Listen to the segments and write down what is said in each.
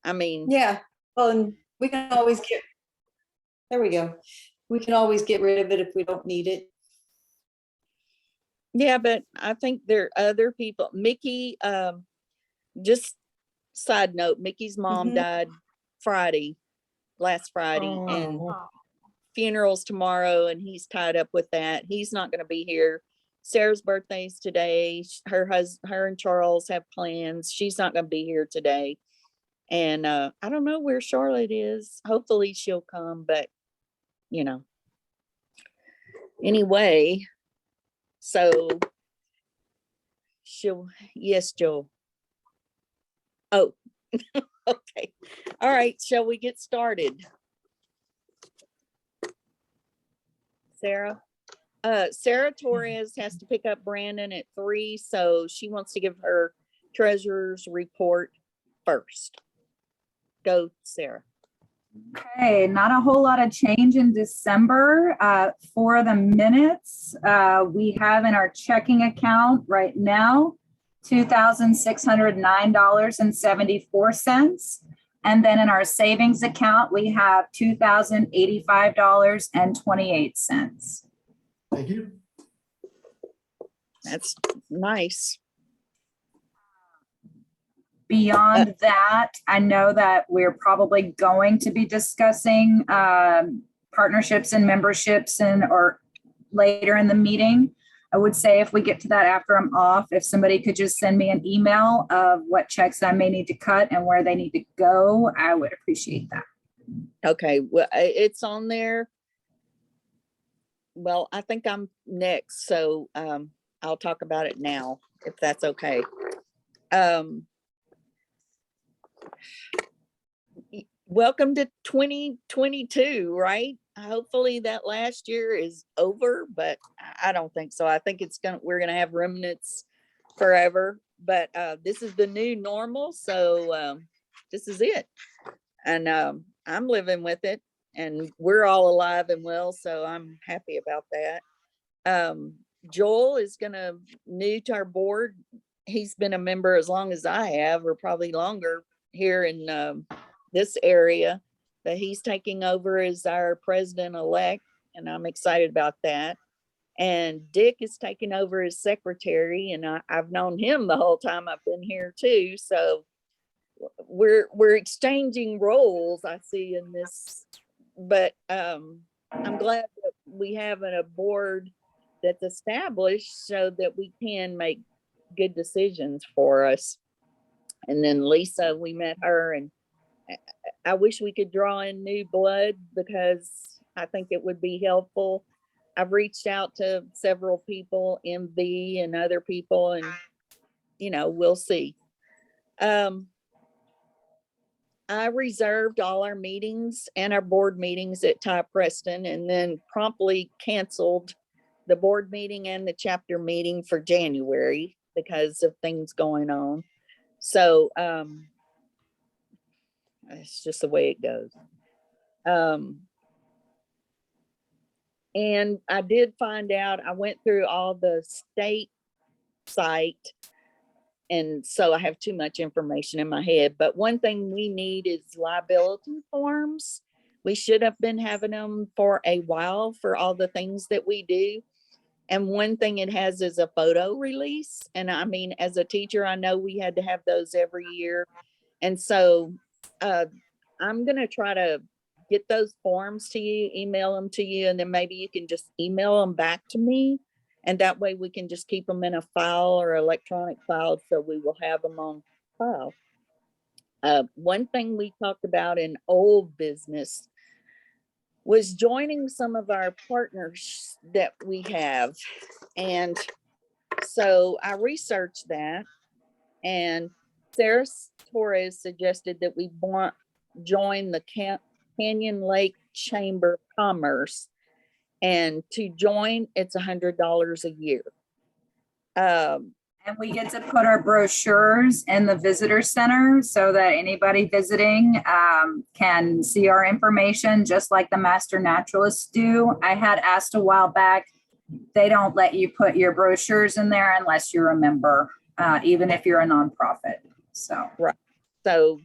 I mean, Yeah, well, and we can always there we go. We can always get rid of it if we don't need it. yeah, but I think there are other people. Mickey, just side note, Mickey's mom died last Friday, and funeral's tomorrow, and he's tied up with that. He's not going to be here. Sarah's birthday's today. Her and Charles have plans. She's not going to be here today. And I don't know where Charlotte is. Hopefully she'll come, but you know. Anyway, so yes, Joel. Oh, okay. All right, shall we get started? Sarah? Sarah Torres has to pick up Brandon at 3, so she wants to give her treasurer's report first. Go, Sarah. Okay, not a whole lot of change in December. For the minutes, we have in our checking account right now $2,609.74. And then in our savings account, we have $2,085.28. Thank you. That's nice. Beyond that, I know that we're probably going to be discussing partnerships and memberships or later in the meeting. I would say if we get to that after I'm off, if somebody could just send me an email of what checks I may need to cut and where they need to go, I would appreciate that. Okay, well, it's on there. Well, I think I'm next, so I'll talk about it now, if that's okay. Welcome to 2022, right? Hopefully that last year is over, but I don't think so. I think we're gonna have remnants forever, but this is the new normal, so this is it. And I'm living with it, and we're all alive and well, so I'm happy about that. Joel is new to our board. He's been a member as long as I have, or probably longer, here in this area, but he's taking over as our president-elect, and I'm excited about that. And Dick is taking over as secretary, and I've known him the whole time I've been here too. So we're exchanging roles, I see in this, but I'm glad that we have a board that's established so that we can make good decisions for us. And then Lisa, we met her, and I wish we could draw in new blood because I think it would be helpful. I've reached out to several people, MV and other people, and we'll see. I reserved all our meetings and our board meetings at Ty Preston, and then promptly canceled the board meeting and the chapter meeting for January because of things going on. So it's just the way it goes. And I did find out, I went through all the state site, and so I have too much information in my head. But one thing we need is liability forms. We should have been having them for a while for all the things that we do. And one thing it has is a photo release. And I mean, as a teacher, I know we had to have those every year. And so I'm going to try to get those forms to you, email them to you, and then maybe you can just email them back to me. And that way we can just keep them in a file or electronic file, so we will have them on file. One thing we talked about in old business was joining some of our partners that we have. And so I researched that, and Sarah Torres suggested that we join the Canyon Lake Chamber of Commerce. And to join, it's $100 a year. And we get to put our brochures in the visitor center so that anybody visiting can see our information, just like the master naturalists do. I had asked a while back, they don't let you put your brochures in there unless you're a member, even if you're a nonprofit. So right. So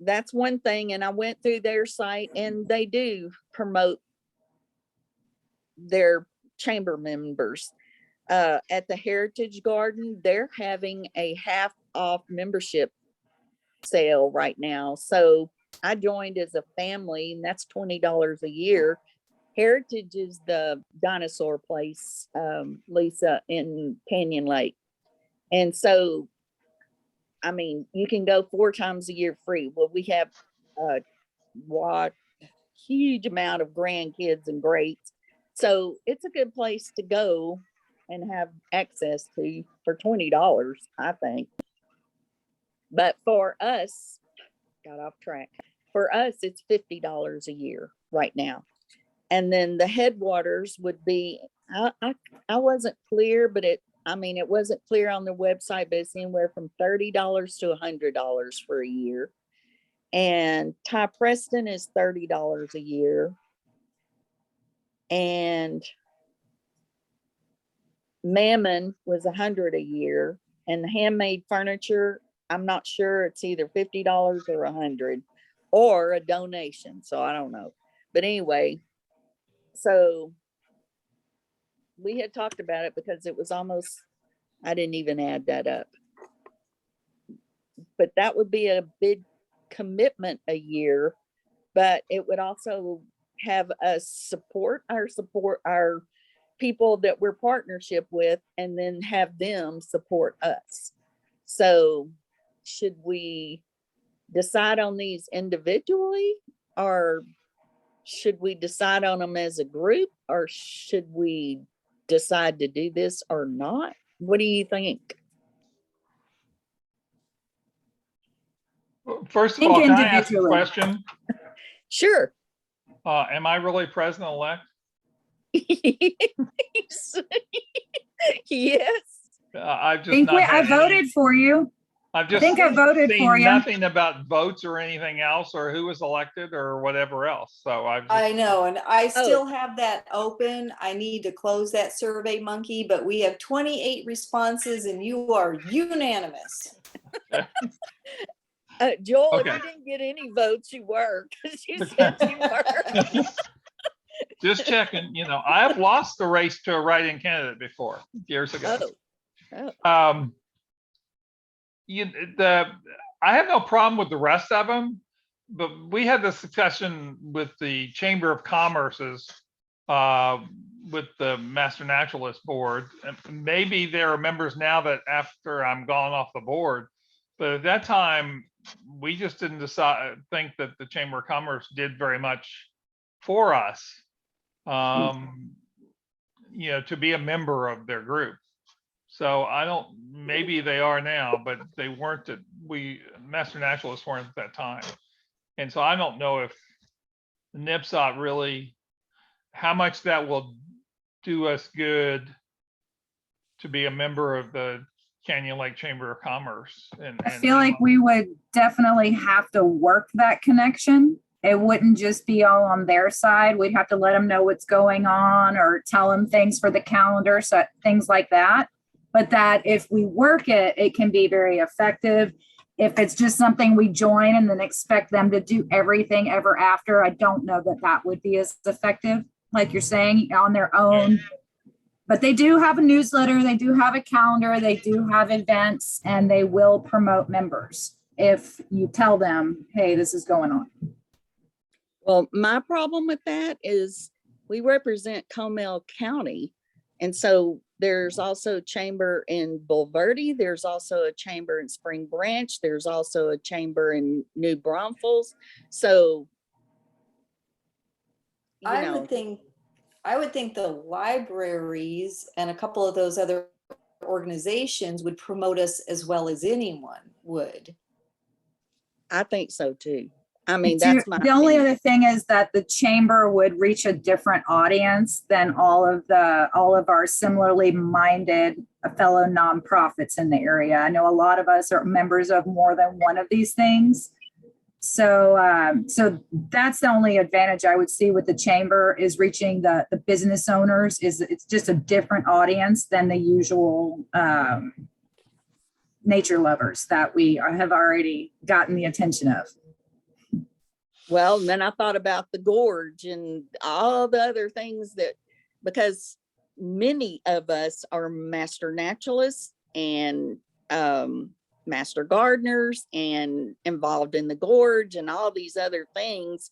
that's one thing. And I went through their site and they do promote their chamber members. At the Heritage Garden, they're having a half off membership sale right now. So I joined as a family, and that's $20 a year. Heritage is the dinosaur place, Lisa, in Canyon Lake. And so, I mean, you can go 4 times a year free. Well, we have what huge amount of grandkids and greats. So it's a good place to go and have access to for $20, I think. But for us, got off track. For us, it's $50 a year right now. And then the headwaters would be, I wasn't clear, but it wasn't clear on the website, but it's anywhere from $30 to $100 for a year. And Ty Preston is $30 a year. And Mammon was $100 a year. And the handmade furniture, I'm not sure, it's either $50 or $100 or a donation. So I don't know. But anyway, so we had talked about it because it was almost, I didn't even add that up. But that would be a big commitment a year, but it would also have us support our people that we're partnership with, and then have them support us. So should we decide on these individually, or should we decide on them as a group, or should we decide to do this or not? What do you think? First of Think all, can I ask a individually. question? Sure. Am I really president-elect? Yes. I've just Think not I had voted any, for you. I've just think I voted seen for you. nothing about votes or anything else, or who was elected or whatever else. So I know, and I Oh. still have that open. I need to close that Survey Monkey, but we have 28 responses and you are unanimous. Joel, Okay. if you didn't get any votes, you were, because you said you were. Just checking, I have lost the race to a write-in candidate before years ago. Oh. I have no problem with the rest of them, but we had this discussion with the Chamber of Commerce's, with the Master Naturalist Board. And maybe there are members now that after I'm gone off the board, but at that time, we just didn't think that the Chamber of Commerce did very much for us, to be a member of their group. So maybe they are now, but they weren't Master Naturalists weren't at that time. And so I don't know if NIPSOT really, how much that will do us good to be a member of the Canyon Lake Chamber of Commerce. I feel like we would definitely have to work that connection. It wouldn't just be all on their side. We'd have to let them know what's going on or tell them things for the calendar, so things like that. But that if we work it, it can be very effective. If it's just something we join and then expect them to do everything ever after, I don't know that that would be as effective, like you're saying, on their own. But they do have a newsletter, they do have a calendar, they do have events, and they will promote members if you tell them, hey, this is going on. Well, my problem with that is we represent Comal County. And so there's also a chamber in Bulverde. There's also a chamber in Spring Branch. There's also a chamber in New Braunfels. So, I would think the libraries and a couple of those other organizations would promote us as well as anyone would. I think so too. I mean, that's my the only opinion. other thing is that the chamber would reach a different audience than all of our similarly minded fellow nonprofits in the area. I know a lot of us are members of more than one of these things. So that's the only advantage I would see with the chamber, is reaching the business owners. It's just a different audience than the usual nature lovers that we have already gotten the attention of. Well, and then I thought about the gorge and all the other things that, because many of us are master naturalists and master gardeners and involved in the gorge and all these other things.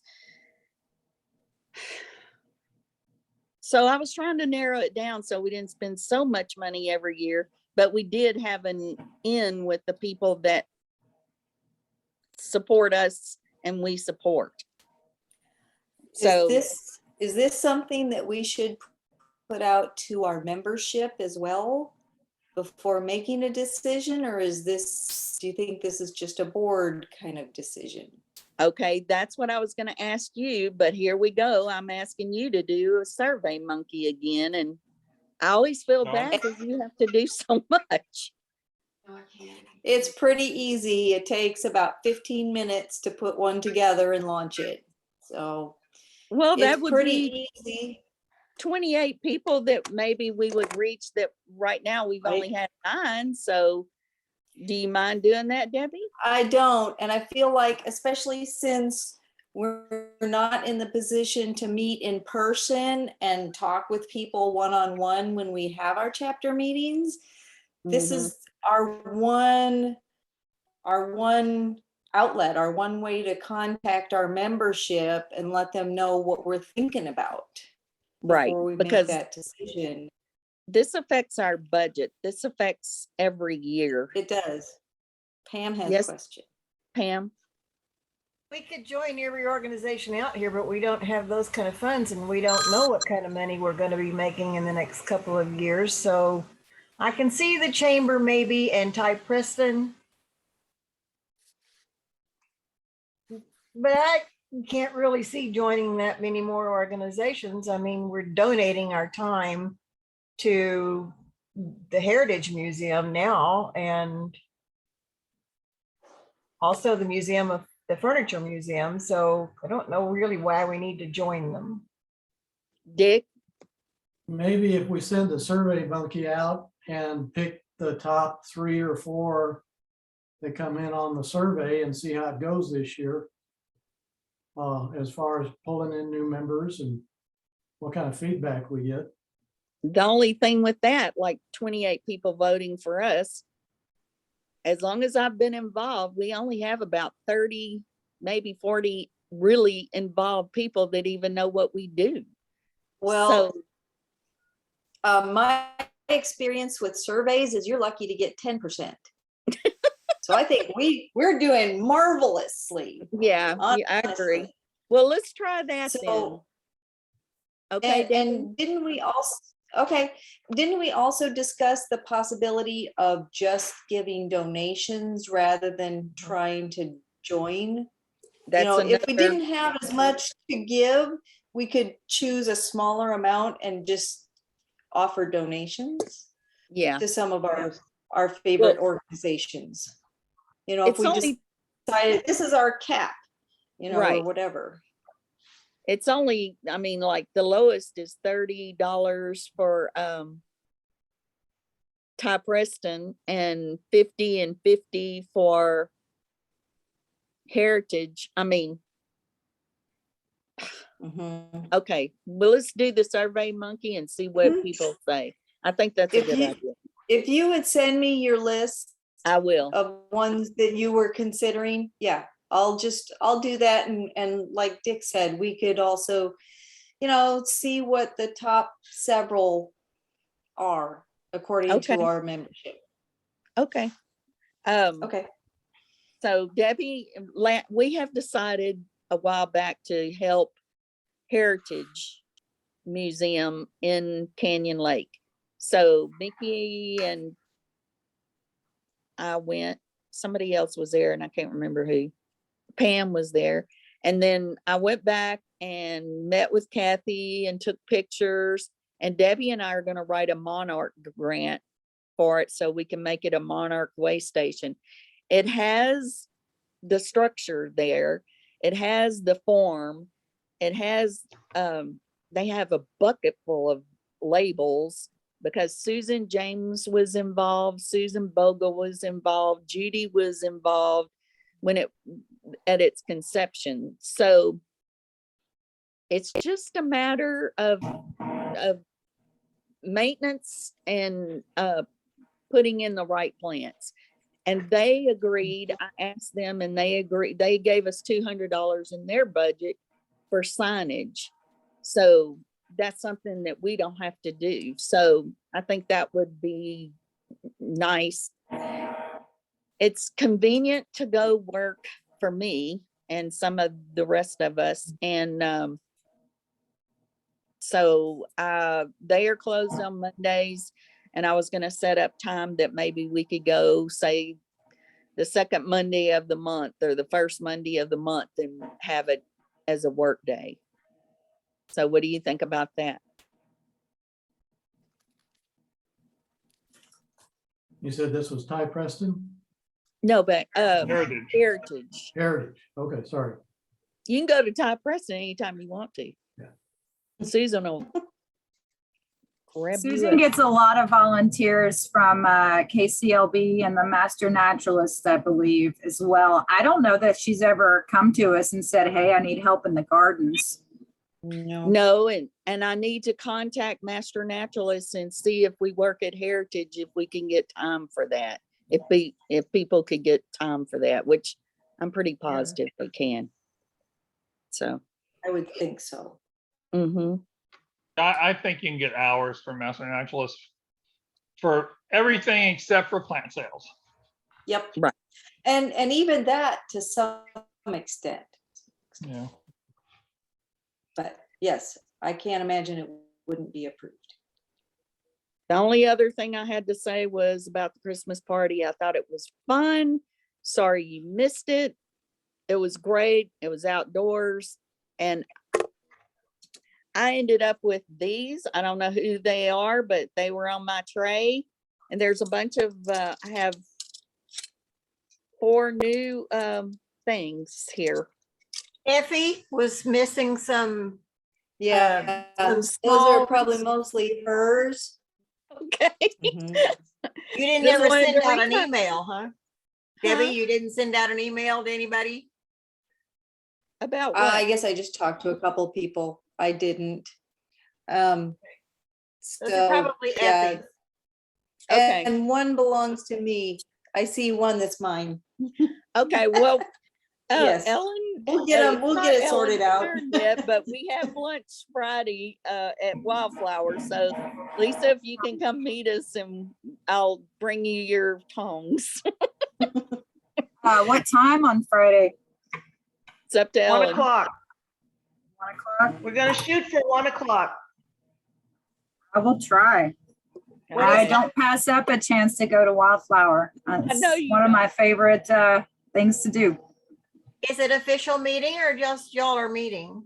So I was trying to narrow it down so we didn't spend so much money every year, but we did have an in with the people that support us and we support. So Is this something that we should put out to our membership as well before making a decision? Or do you think this is just a board kind of decision? okay, that's what I was going to ask you, but here we go. I'm asking you to do a survey monkey again. And I always feel No. bad because you have to do so much. It's pretty easy. It takes about 15 minutes to put one together and launch it. So Well, that it's would pretty be easy. 28 people that maybe we would reach that right now we've Right. only had 9. So do you mind doing that, Debbie? I don't. And I feel like, especially since we're not in the position to meet in person and talk with people one-on-one when we have our chapter meetings, this Mhm. is our one outlet, our one way to contact our membership and let them know what we're thinking about Right, before we make because that decision. this affects our budget. This affects every year. It does. Pam has a Yes. question. Pam? We could join every organization out here, but we don't have those kind of funds and we don't know what kind of money we're going to be making in the next couple of years. So I can see the chamber maybe and Ty Preston. But I can't really see joining that many more organizations. I mean, we're donating our time to the Heritage Museum now and also the Furniture Museum. So I don't know really why we need to join them. Dick? Maybe if we send the survey monkey out and pick the top 3 or 4 that come in on the survey and see how it goes this year. As far as pulling in new members and what kind of feedback we get. The only thing with that, like 28 people voting for us, as long as I've been involved, we only have about 30, maybe 40 really involved people that even know what we do. Well, So, my experience with surveys is you're lucky to get 10%. So I think we're doing marvelously. yeah, I agree. honestly. Well, let's try that then. So, Okay, Debbie? and didn't we also discuss the possibility of just giving donations rather than trying to join? That's If we another, didn't have as much to give, we could choose a smaller amount and just offer donations yeah. to some of our favorite organizations. If It's we only, decided this is our cap, or Right. whatever. it's only, I mean, like the lowest is $30 for Ty Preston and 50 and 50 for Heritage. I mean, Mhm. okay, well, let's do the Survey Monkey and see what Mhm. people say. I think that's a If good you- idea. If you would send me your list I will. of ones that you were considering, yeah, I'll do that. And like Dick said, we could also, see what the top several are according Okay. to our membership. Okay. Okay. So Debbie, we have decided a while back to help Heritage Museum in Canyon Lake. So Mickey and I went, somebody else was there and I can't remember who. Pam was there. And then I went back and met with Kathy and took pictures. And Debbie and I are going to write a Monarch grant for it so we can make it a Monarch way station. It has the structure there. It has the form. It has, they have a bucket full of labels because Susan James was involved, Susan Bogle was involved, Judy was involved. when it, at its conception. So it's just a matter of maintenance and putting in the right plants. And they agreed, I asked them and they agreed, they gave us $200 in their budget for signage. So that's something that we don't have to do. So I think that would be nice. It's convenient to go work for me and some of the rest of us. And so they are closed on Mondays. And I was going to set up time that maybe we could go, say, the second Monday of the month or the first Monday of the month and have it as a work day. So what do you think about that? You said this was Ty Preston? No, but Heritage. Heritage. Heritage. Okay, sorry. You can go to Ty Preston anytime you want to. Yeah. Susan will grab you Susan up. gets a lot of volunteers from KCLB and the Master Naturalists, I believe, as well. I don't know that she's ever come to us and said, hey, I need help in the gardens. No, and I need to contact Master Naturalists and see if we work at Heritage, if we can get time for that. If people could get time for that, which I'm pretty positive they can. So. I would think so. Mm-hmm. I think you can get hours from Master Naturalist for everything except for plant sales. Yep. Right. And even that to some extent. Yeah. But yes, I can't imagine it wouldn't be approved. The only other thing I had to say was about the Christmas party. I thought it was fun. Sorry you missed it. It was great. It was outdoors. And I ended up with these. I don't know who they are, but they were on my tray. And there's a bunch of, I have 4 new things here. Effie was missing some. Yeah, some those small are probably ones. mostly hers. Okay. Mhm. You didn't Just ever wanted send to out an remind- email, huh? Debbie, you didn't send out an email to anybody? About I what? guess I just talked to a couple people. I didn't. Um, Those so, are probably yeah, Effie's. Okay. and one belongs to me. I see one that's mine. Okay, well, Yes. Ellen. We'll get 'em- it's we'll not get it Ellen's sorted out. turn yet, but we have lunch Friday at Wildflower. So Lisa, if you can come meet us and I'll bring you your tongs. What time on Friday? It's up to 1 Ellen. o'clock. 1 o'clock? We're gonna shoot for 1 o'clock. I will try. What I is don't pass up a chance to go to Wildflower. It's know you one of my don't. favorite things to do. Is it official meeting or just y'all are meeting?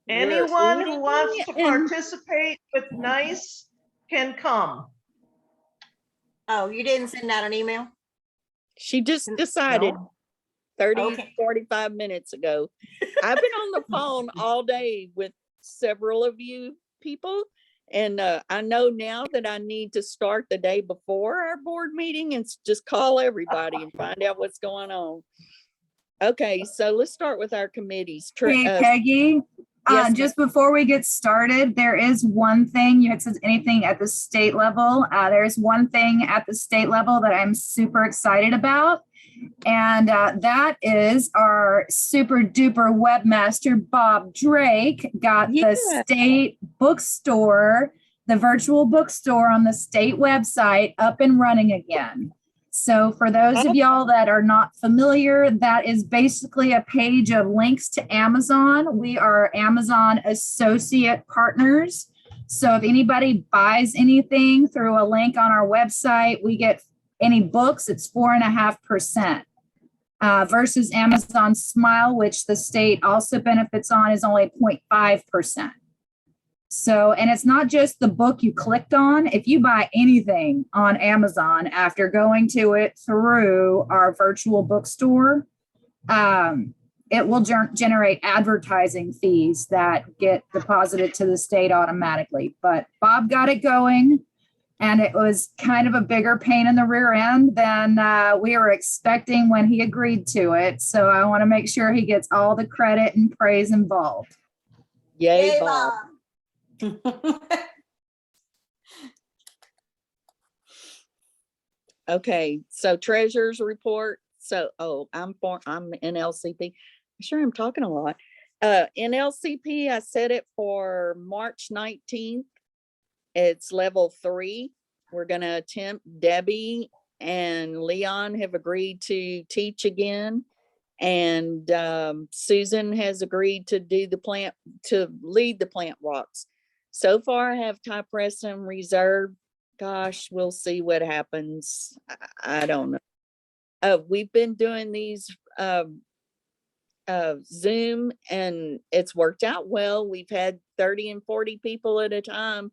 We're Anyone who eating wants to and- participate with NICE can come. Oh, you didn't send out an email? She just decided No. 30, Okay. 45 minutes ago. I've been on the phone all day with several of you people. And I know now that I need to start the day before our board meeting and just call everybody and find out what's going on. Okay, so let's start with our committees. Hey, Peggy, yes, just before we get started, there is one thing, you had said anything at the state level. There's one thing at the state level that I'm super excited about. And that is our super duper webmaster, Bob Drake, got Yeah. the state bookstore, the virtual bookstore on the state website up and running again. So for those of y'all that are not familiar, that is basically a page of links to Amazon. We are Amazon associate partners. So if anybody buys anything through a link on our website, we get any books, it's 4.5%. Versus Amazon Smile, which the state also benefits on, is only 0.5%. So, and it's not just the book you clicked on. If you buy anything on Amazon after going to it through our virtual bookstore, it will generate advertising fees that get deposited to the state automatically. But Bob got it going. And it was kind of a bigger pain in the rear end than we were expecting when he agreed to it. So I want to make sure he gets all the credit and praise involved. Yay, Bob. Okay, so treasurer's report. So, I'm NLCP. I'm sure I'm talking a lot. NLCP, I set it for March 19th. It's level 3. We're gonna attempt. Debbie and Leon have agreed to teach again. And Susan has agreed to do to lead the plant walks. So far, I have Ty Preston reserved. Gosh, we'll see what happens. I don't know. We've been doing these Zoom, and it's worked out well. We've had 30 and 40 people at a time.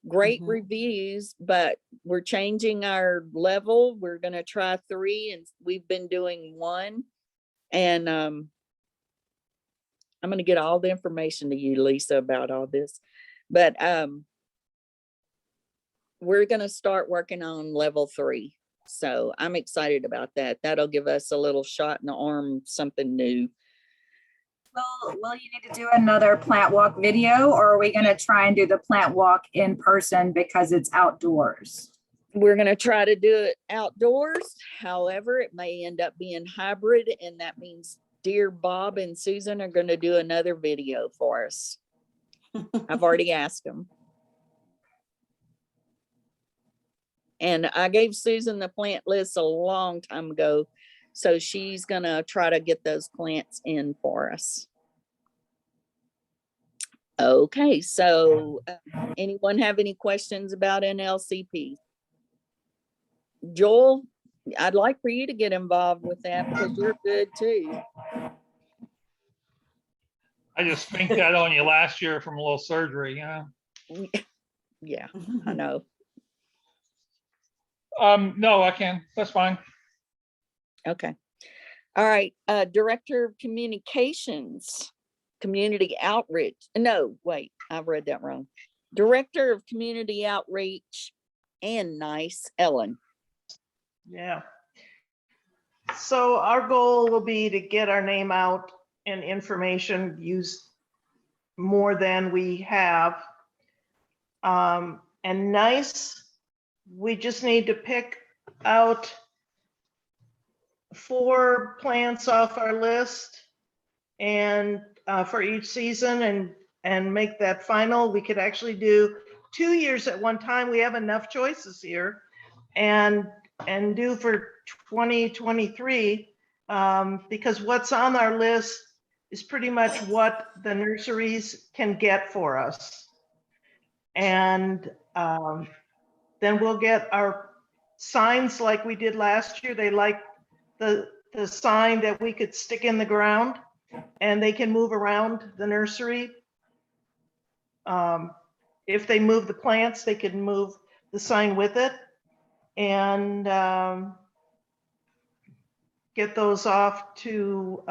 Great reviews, but we're changing our level. We're going to try 3, and we've been doing 1. And I'm going to get all the information to you, Lisa, about all this. But we're going to start working on level 3. So I'm excited about that. That'll give us a little shot in the arm, something new. Will you need to do another plant walk video, or are we going to try and do the plant walk in person because it's outdoors? We're going to try to do it outdoors. However, it may end up being hybrid, and that means dear Bob and Susan are going to do another video for us. I've already asked them. And I gave Susan the plant list a long time ago, so she's going to try to get those plants in for us. Okay, so anyone have any questions about NLCP? Joel, I'd like for you to get involved with that because you're good too. I just spinked that on you last year from a little surgery, you know? Yeah, I know. No, I can. That's fine. Okay. All right. Director of Communications, Community Outreach. No, wait, I read that wrong. Director of Community Outreach and NICE, Ellen. Yeah. So our goal will be to get our name out and information used more than we have. And NICE, we just need to pick out 4 plants off our list and for each season and make that final. We could actually do 2 years at one time. We have enough choices here and do for 2023 because what's on our list is pretty much what the nurseries can get for us. And then we'll get our signs like we did last year. They like the sign that we could stick in the ground and they can move around the nursery. If they move the plants, they can move the sign with it and get those off to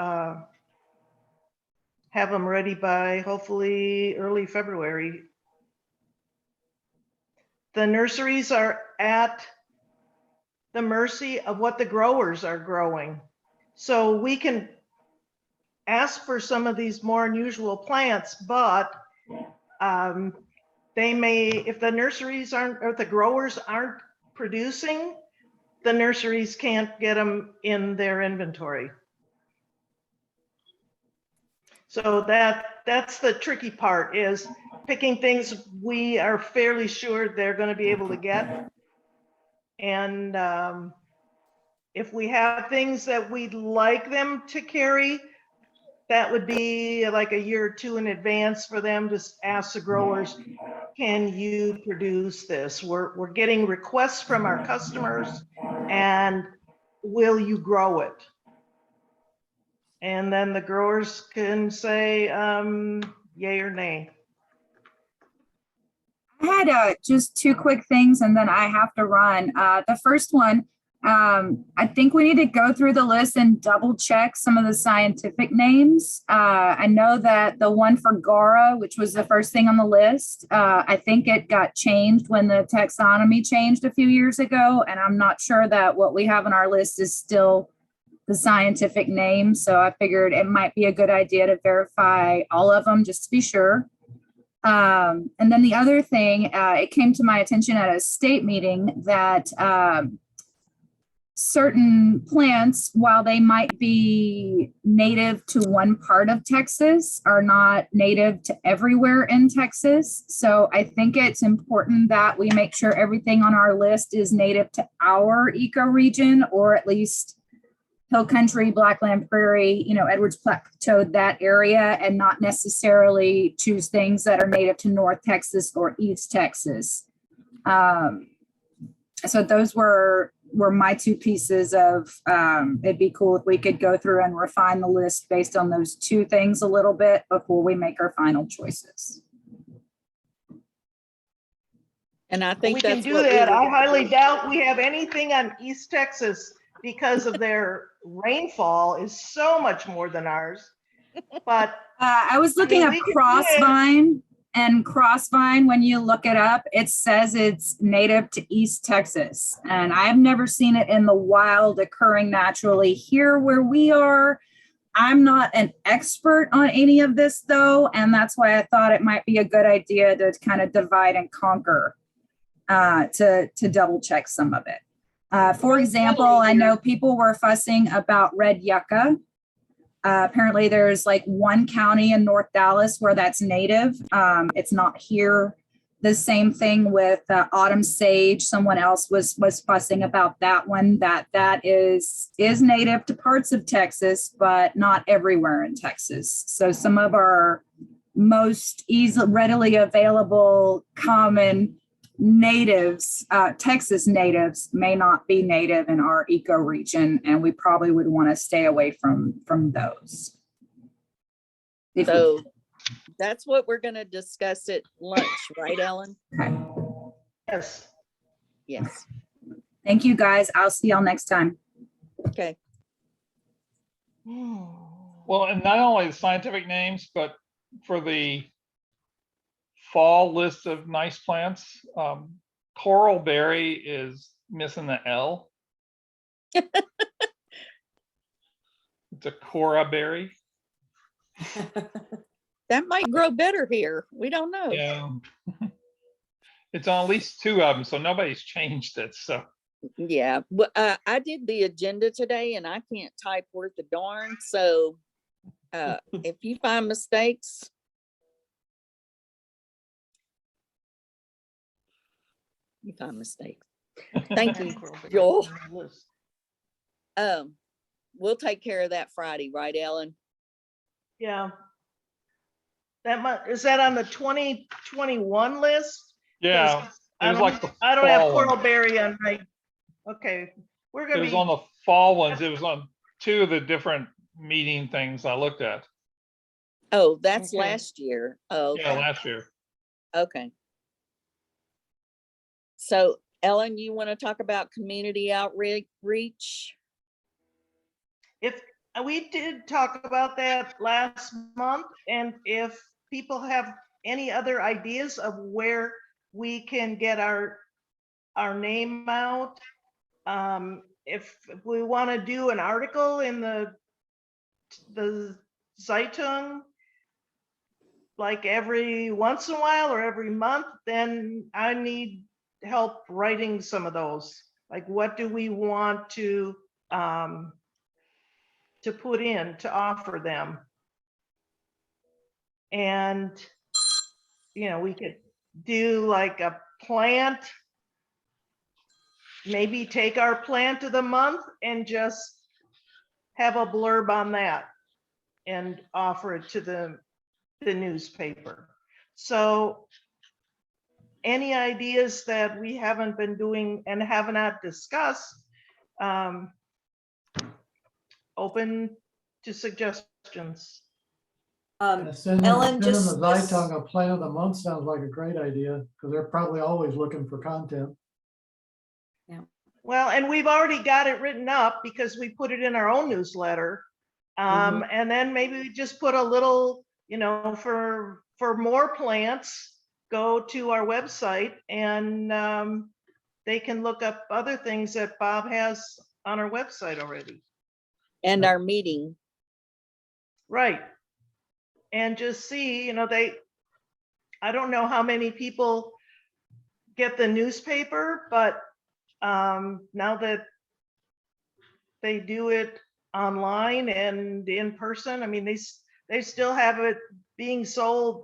have them ready by hopefully early February. The nurseries are at the mercy of what the growers are growing. So we can ask for some of these more unusual plants, but they may, if the nurseries aren't, or the growers aren't producing, the nurseries can't get them in their inventory. So that's the tricky part, is picking things we are fairly sure they're going to be able to get. And if we have things that we'd like them to carry, that would be like a year or 2 in advance for them to ask the growers, can you produce this? We're getting requests from our customers, and will you grow it? And then the growers can say yay or nay. I had just 2 quick things and then I have to run. The first one, I think we need to go through the list and double check some of the scientific names. I know that the one for Gora, which was the first thing on the list, I think it got changed when the taxonomy changed a few years ago, and I'm not sure that what we have on our list is still the scientific name. So I figured it might be a good idea to verify all of them just to be sure. And then the other thing, it came to my attention at a state meeting that certain plants, while they might be native to one part of Texas, are not native to everywhere in Texas. So I think it's important that we make sure everything on our list is native to our ecoregion, or at least Hill Country, Blackland Prairie, Edwards Plateau, that area, and not necessarily choose things that are native to North Texas or East Texas. So those were my two pieces of, it'd be cool if we could go through and refine the list based on those two things a little bit before we make our final choices. And I think We can that's do what we that. were I gonna highly do. doubt we have anything on East Texas because of their rainfall is so much more than ours. But I was looking mean, at we could do it. crossvine, and crossvine, when you look it up, it says it's native to East Texas. And I've never seen it in the wild occurring naturally here where we are. I'm not an expert on any of this though, and that's why I thought it might be a good idea to kind of divide and conquer to double check some of it. For example, I know people were fussing about red yucca. Apparently there's like one county in North Dallas where that's native. It's not here. The same thing with autumn sage. Someone else was fussing about that one, that is native to parts of Texas, but not everywhere in Texas. So some of our most readily available common natives, Texas natives, may not be native in our ecoregion, and we probably would want to stay away from those. So that's what we're going to discuss at lunch, right, Ellen? Okay. yes. Yes. Thank you, guys. I'll see y'all next time. Okay. Well, and not only the scientific names, but for the fall list of nice plants, coral berry is missing the L. It's a cora berry. That might grow better here. We don't know. Yeah. It's on at least two of them, so nobody's changed it. So Yeah. I did the agenda today and I can't type worth a darn. So if you find mistakes, Thank you, Joel. We'll take care of that Friday, right, Ellen? Yeah. Is that on the 2021 list? yeah, it was like the I don't have fall one. coral berry on my, okay. We're It gonna was be, on the fall ones. It was on two of the different meeting things I looked at. Oh, that's Okay. last year. Oh, Yeah, okay. last year. Okay. So Ellen, you want to talk about community outreach? if, we did talk about that last month, and if people have any other ideas of where we can get our name out, if we want to do an article in the Zeitung, like every once in a while or every month, then I need help writing some of those. Like, what do we want to put in to offer them? And, we could do like a plant, maybe take our plant of the month and just have a blurb on that and offer it to the newspaper. So any ideas that we haven't been doing and have not discussed, open to suggestions. Sending Ellen, the just- Zeitung a plant of the month sounds like a great idea, because they're probably always looking for content. Well, and we've already got it written up because we put it in our own newsletter. And then maybe we just put a little, for more plants, go to our website and they can look up other things that Bob has on our website already. And our meeting. Right. And just see, I don't know how many people get the newspaper, but now that they do it online and in person, I mean, they still have it being sold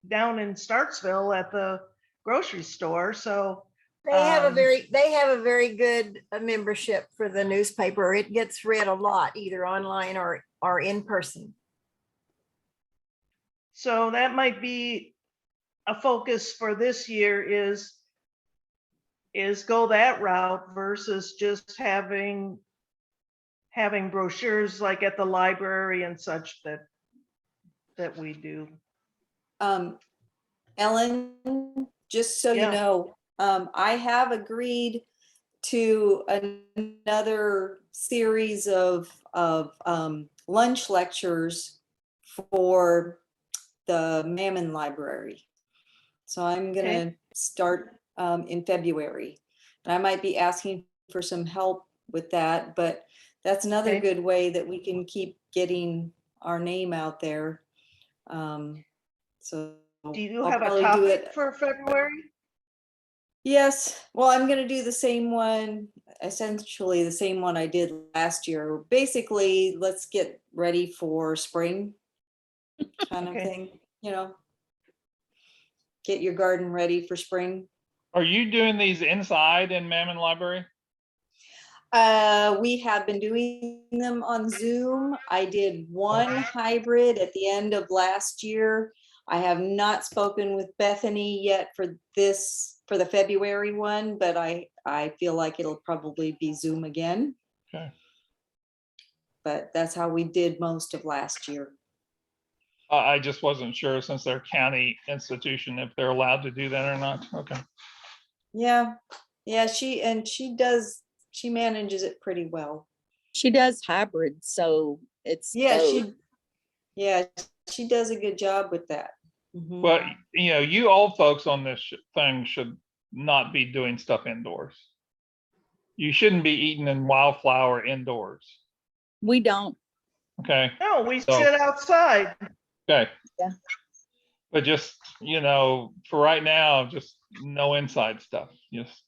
down in Starksville at the grocery store. So They have a very good membership for the newspaper. It gets read a lot, either online or in person. so that might be a focus for this year is go that route versus just having brochures like at the library and such that we do. Ellen, just so you Yeah. know, I have agreed to another series of lunch lectures for the Mammon Library. So I'm Okay. gonna start in February. And I might be asking for some help with that, but that's another Okay. good way that we can keep getting our name out there. So Do you I'll have a probably do topic it. for February? Yes, well, I'm gonna do the same one, essentially the same one I did last year. Basically, let's get ready for spring kind of Okay. thing, get your garden ready for spring. Are you doing these inside in Mammon Library? We have been doing them on Zoom. I did one hybrid at the end of last year. I have not spoken with Bethany yet for the February one, but I feel like it'll probably be Zoom again. Okay. But that's how we did most of last year. I just wasn't sure since they're county institution if they're allowed to do that or not. Okay. Yeah, she manages it pretty well. She does hybrid, so it's both. She does a good job with that. Mhm. But you old folks on this thing should not be doing stuff indoors. You shouldn't be eating in wildflower indoors. We don't. Okay. No, we So- sit outside. Okay. Yeah. But just, for right now, just no inside stuff. Just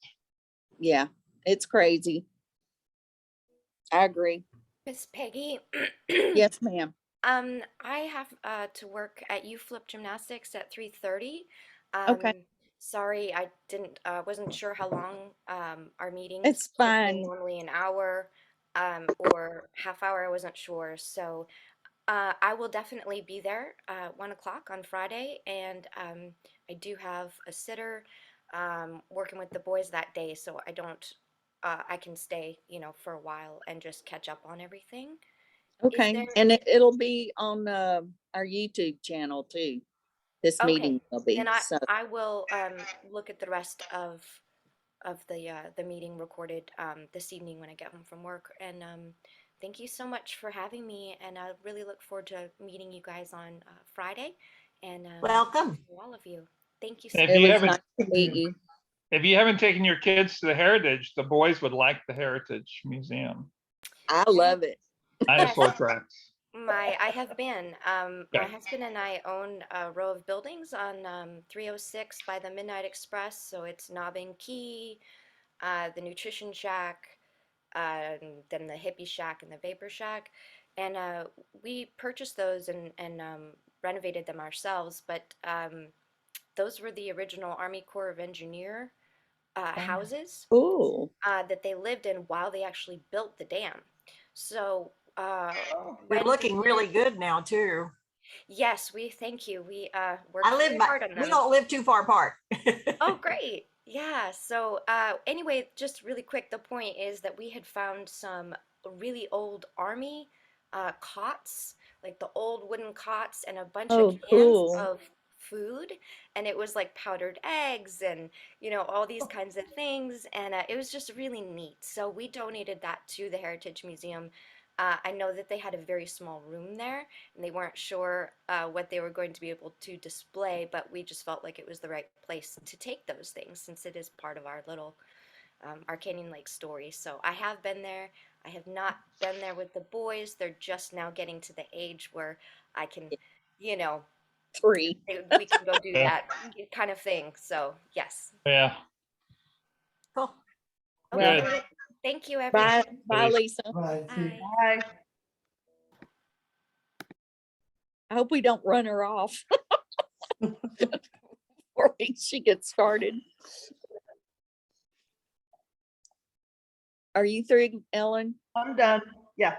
Yeah, it's crazy. I agree. Miss Peggy. Yes, ma'am. I have to work at UFlip Gymnastics at 3:30. Okay. Sorry, I wasn't sure how long our meetings. It's have been, fine. normally an hour or half hour. I wasn't sure. So I will definitely be there 1 o'clock on Friday, and I do have a sitter working with the boys that day, so I can stay, for a while and just catch up on everything. Okay, there- and it'll be on our YouTube channel too. This meeting will be. Then So I will look at the rest of the meeting recorded this evening when I get home from work. And thank you so much for having me, and I really look forward to meeting you guys on Friday. And Welcome. to all of you. Thank you so If much. it you was haven't- nice to meet you. if you haven't taken your kids to the Heritage, the boys would like the Heritage Museum. I love it. Dinosaur tracks. I have been. My Okay. husband and I own a row of buildings on 306 by the Midnight Express. So it's Knob and Key, the Nutrition Shack, then the Hippie Shack and the Vapor Shack. And we purchased those and renovated them ourselves. But those were the original Army Corps of Engineer houses Cool. that they lived in while they actually built the dam. So They're when looking really good now too. yes, we thank you. We worked I live really by, hard on we them. don't live too far apart. Oh, great. Yeah. So anyway, just really quick, the point is that we had found some really old army cots, like the old wooden cots, and a bunch Oh, of cans cool. of food, and it was like powdered eggs and all these kinds of things, and it was just really neat. So we donated that to the Heritage Museum. I know that they had a very small room there, and they weren't sure what they were going to be able to display, but we just felt like it was the right place to take those things since it is part of our little our Canyon Lake story. So I have been there. I have not been there with the boys. They're just now getting to the age where I can, you know, 3. we can go do Yeah. that kind of thing. So yes. Yeah. Cool. Okay. Good. Thank you, Bye, everyone. bye, Lisa. Right. Bye. Bye. I hope we don't run her off before she gets started. Are you through, Ellen? I'm done. Yeah.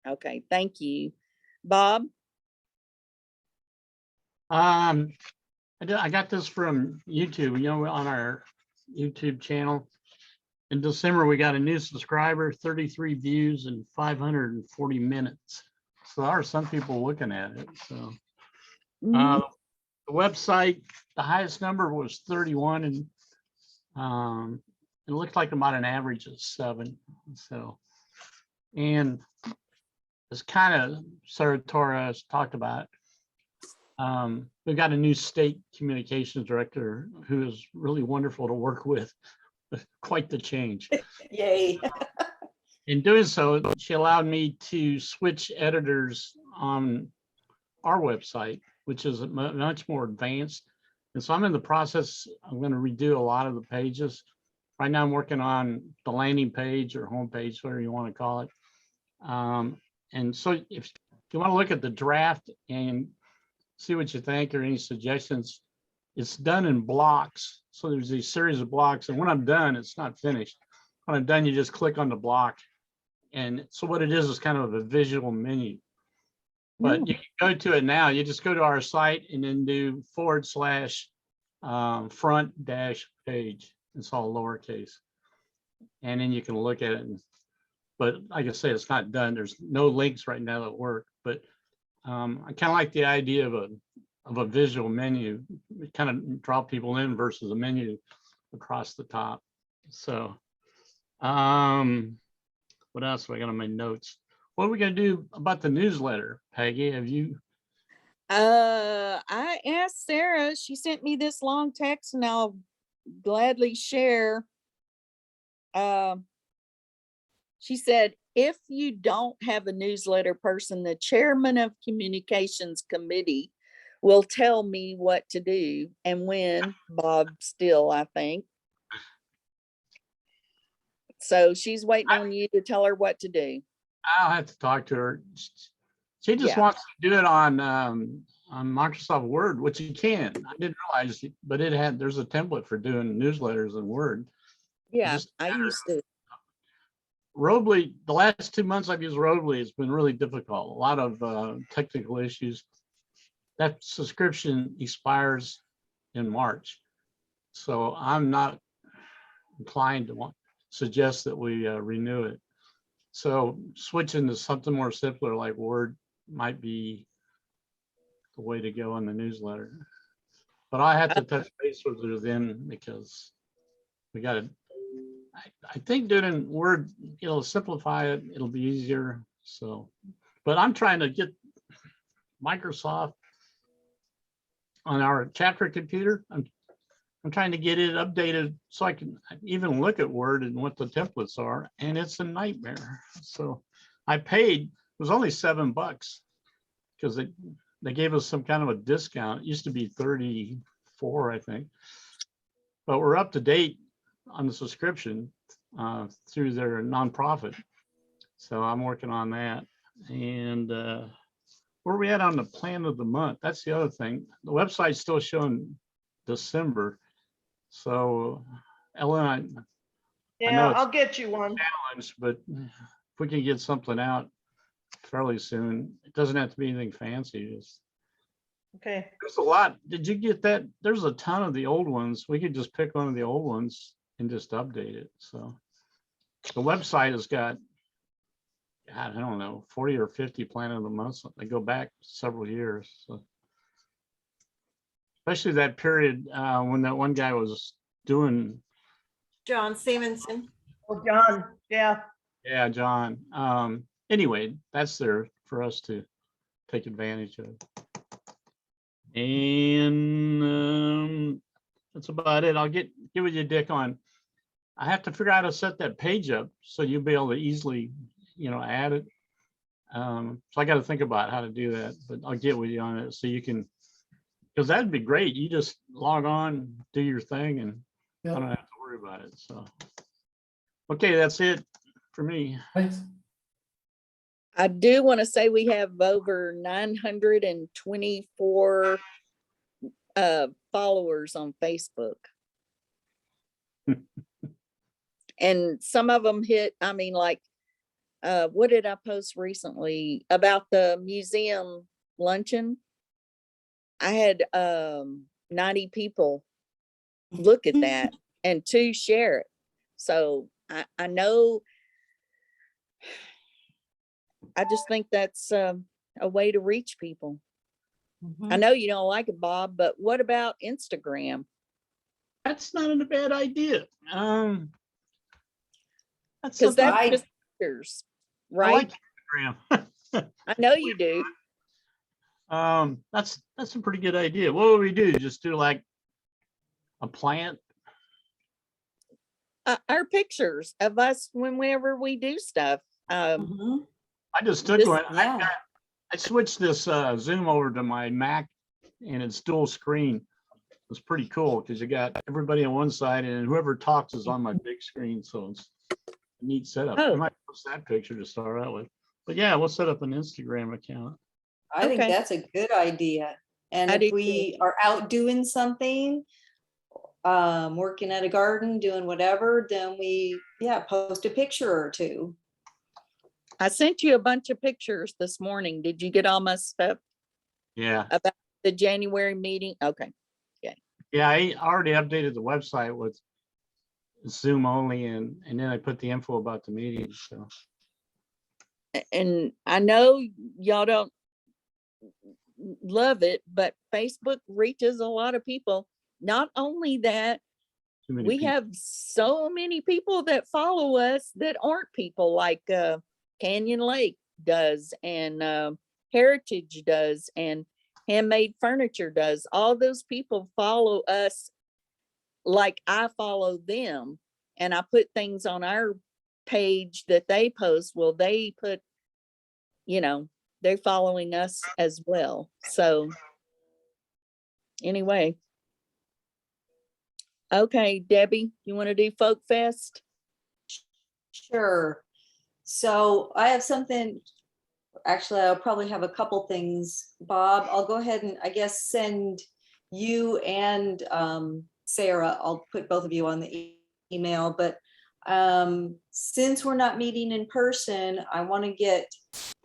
Okay, thank you. Bob? I got this from YouTube, on our YouTube channel. In December, we got a new subscriber, 33 views and 540 minutes. So there are some people looking at it. So Mhm. the website, the highest number was 31, and it looked like about an average of 7. So, and it's kind of Sarah Torres talked about. We've got a new state communications director who is really wonderful to work with. Quite the change. Yay. In doing so, she allowed me to switch editors on our website, which is much more advanced. And so I'm in the process, I'm going to redo a lot of the pages. Right now I'm working on the landing page or homepage, whatever you want to call it. And so if you want to look at the draft and see what you think or any suggestions, it's done in blocks. So there's these series of blocks, and when I'm done, it's not finished. When I'm done, you just click on the block. And so what it is kind of a visual menu. But you can go to it now. You just go to our site and then do / front dash page. It's all lowercase. And then you can look at it. But like I say, it's not done. There's no links right now that work. But I kind of like the idea of a visual menu. It kind of draw people in versus a menu across the top. So what else have I got on my notes? What are we going to do about the newsletter, Peggy? Have you? I asked Sarah, she sent me this long text, and I'll gladly share. She said, if you don't have a newsletter person, the chairman of communications committee will tell me what to do and when. Bob Still, I think. So she's waiting on you to tell her what to do. I'll have to talk to her. She just Yeah. wants to do it on Microsoft Word, which you can. I didn't realize, but there's a template for doing newsletters in Word. Yeah, Just I used to. Roadly, the last 2 months I've used Roadly, it's been really difficult. A lot of technical issues. That subscription expires in March. So I'm not inclined to suggest that we renew it. So switching to something more simpler like Word might be the way to go in the newsletter. But I have to touch base with her then, because we got to, I think doing it in Word, it'll simplify it. It'll be easier. So, but I'm trying to get Microsoft on our chapter computer. I'm trying to get it updated so I can even look at Word and what the templates are, and it's a nightmare. So I paid, it was only $7 because they gave us some kind of a discount. It used to be 34, I think, but we're up to date on the subscription through their nonprofit. So I'm working on that. And where are we at on the plan of the month? That's the other thing. The website's still showing December. So Ellen, I know Yeah, it's I'll get you one. challenged, but if we can get something out fairly soon, it doesn't have to be anything fancy. Okay. There's a lot. Did you get that? There's a ton of the old ones. We could just pick one of the old ones and just update it. So the website has got, I don't know, 40 or 50 plan of the month. They go back several years. So especially that period when that one guy was doing, John Stevenson. Oh, John, yeah. yeah, John. Anyway, that's there for us to take advantage of. And that's about it. I'll get with you, Dick, on, I have to figure out how to set that page up so you'll be able to easily, add it. So I got to think about how to do that, but I'll get with you on it so you can, because that'd be great. You just log on, do your thing, and I Yep. don't have to worry about it. So, okay, that's it for me. Thanks. I do want to say we have over 924 followers on Facebook. And some of them hit, I mean, like, what did I post recently about the museum luncheon? I had 90 people look at that and 2 share it. So I know, I just think that's a way to reach people. I know you don't like it, Bob, but what about Instagram? That's not a bad idea. That's Because something that's I- just pictures, I right? like Instagram. I know you do. That's a pretty good idea. What would we do? Just do like a plant? Our pictures of us whenever we do stuff. Mhm. I just took Just- one. Yeah. I switched this Zoom over to my Mac, and it's dual screen. It's pretty cool because you got everybody on one side and whoever talks is on my big screen. So it's a neat setup. I Oh. might post that picture to start out with. But yeah, we'll set up an Instagram account. I think Okay. that's a good idea. And I do if too. we are out doing something, working at a garden, doing whatever, then we, post a picture or 2. I sent you a bunch of pictures this morning. Did you get all my stuff Yeah. about the January meeting? Okay. Yeah, I already updated the website with Zoom only, and then I put the info about the meeting. So And I know y'all don't love it, but Facebook reaches a lot of people. Not only that, too many we people. have so many people that follow us that aren't people, like Canyon Lake does, and Heritage does, and Handmade Furniture does. All those people follow us like I follow them, and I put things on our page that they post. Well, they put, they're following us as well. So anyway. Okay, Debbie, you want to do Folk Fest? Sure. So I have something, actually, I'll probably have a couple things. Bob, I'll go ahead and I guess send you and Sarah, I'll put both of you on the email, but since we're not meeting in person, I want to get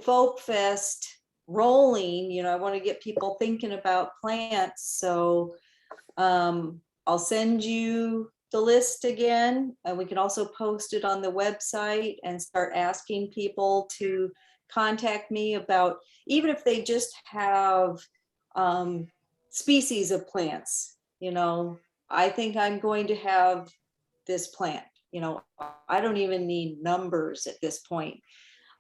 Folk Fest rolling. I want to get people thinking about plants. So I'll send you the list again, and we can also post it on the website and start asking people to contact me about, even if they just have species of plants. I think I'm going to have this plant. I don't even need numbers at this point.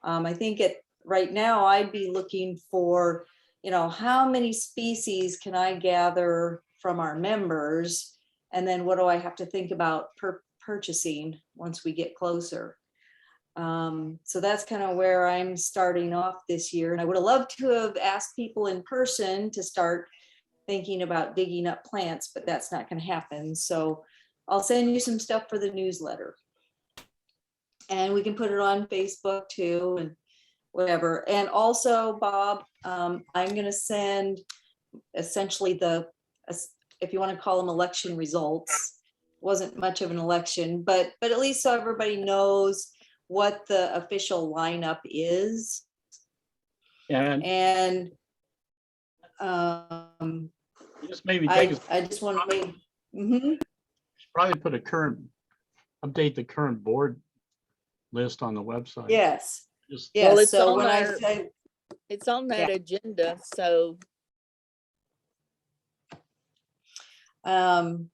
I think right now I'd be looking for, how many species can I gather from our members? And then what do I have to think about purchasing once we get closer? So that's kind of where I'm starting off this year. And I would have loved to have asked people in person to start thinking about digging up plants, but that's not going to happen. So I'll send you some stuff for the newsletter. And we can put it on Facebook too, and whatever. And also, Bob, I'm going to send essentially if you want to call them election results. Wasn't much of an election, but at least so everybody knows what the official lineup is. And And just maybe take I just want to make, mhm. probably put update the current board list on the website. Yes, Just Well, yes. it's So on when I our- say, It's on that agenda, so And